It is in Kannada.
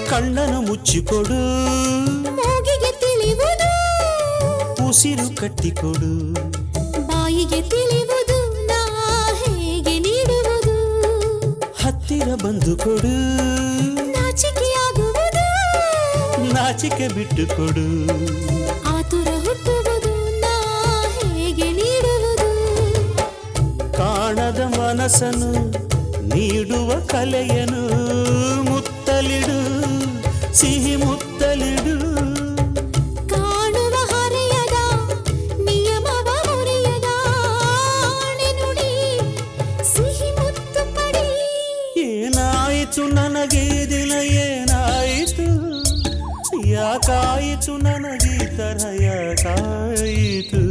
ಕಣ್ಣನು ಮುಚ್ಚಿಕೊಡು ಮೂಗಿಗೆ ತಿಳಿಯುವುದು ಉಸಿರು ಕಟ್ಟಿಕೊಡು ಬಾಯಿಗೆ ತಿಳಿಯುವುದು ನಾ ಹೇಗೆ ನೀಡುವುದು ಹತ್ತಿರ ಬಂದು ಕೊಡು ನಾಚಿಕೆಯಾಗುವುದು ನಾಚಿಕೆ ಬಿಟ್ಟು ಕೊಡು ಆತುರ ಹುಟ್ಟುವುದು ನಾ ಹೇಗೆ ನೀಡುವುದು ಕಾಣದ ಮನಸ್ಸನ್ನು ನೀಡುವ ಕಲೆಯನು ಮುತ್ತಲಿಡು ಸಿಹಿ ಮುತ್ತಲಿಡು ಕಾಣುವ ಹರೆಯದ ನಿಯಮವ ಮುರಿಯದ ಆಣೆ ನುಡಿ ಸಿಹಿ ಮುತ್ತು ಪಡಿ ಏನಾಯಿತು ನನಗೆ ದಿನ ಏನಾಯಿತು ಯಾಕಾಯಿತು ನನಗೆ ತರಹ ಯಾಕಾಯಿತು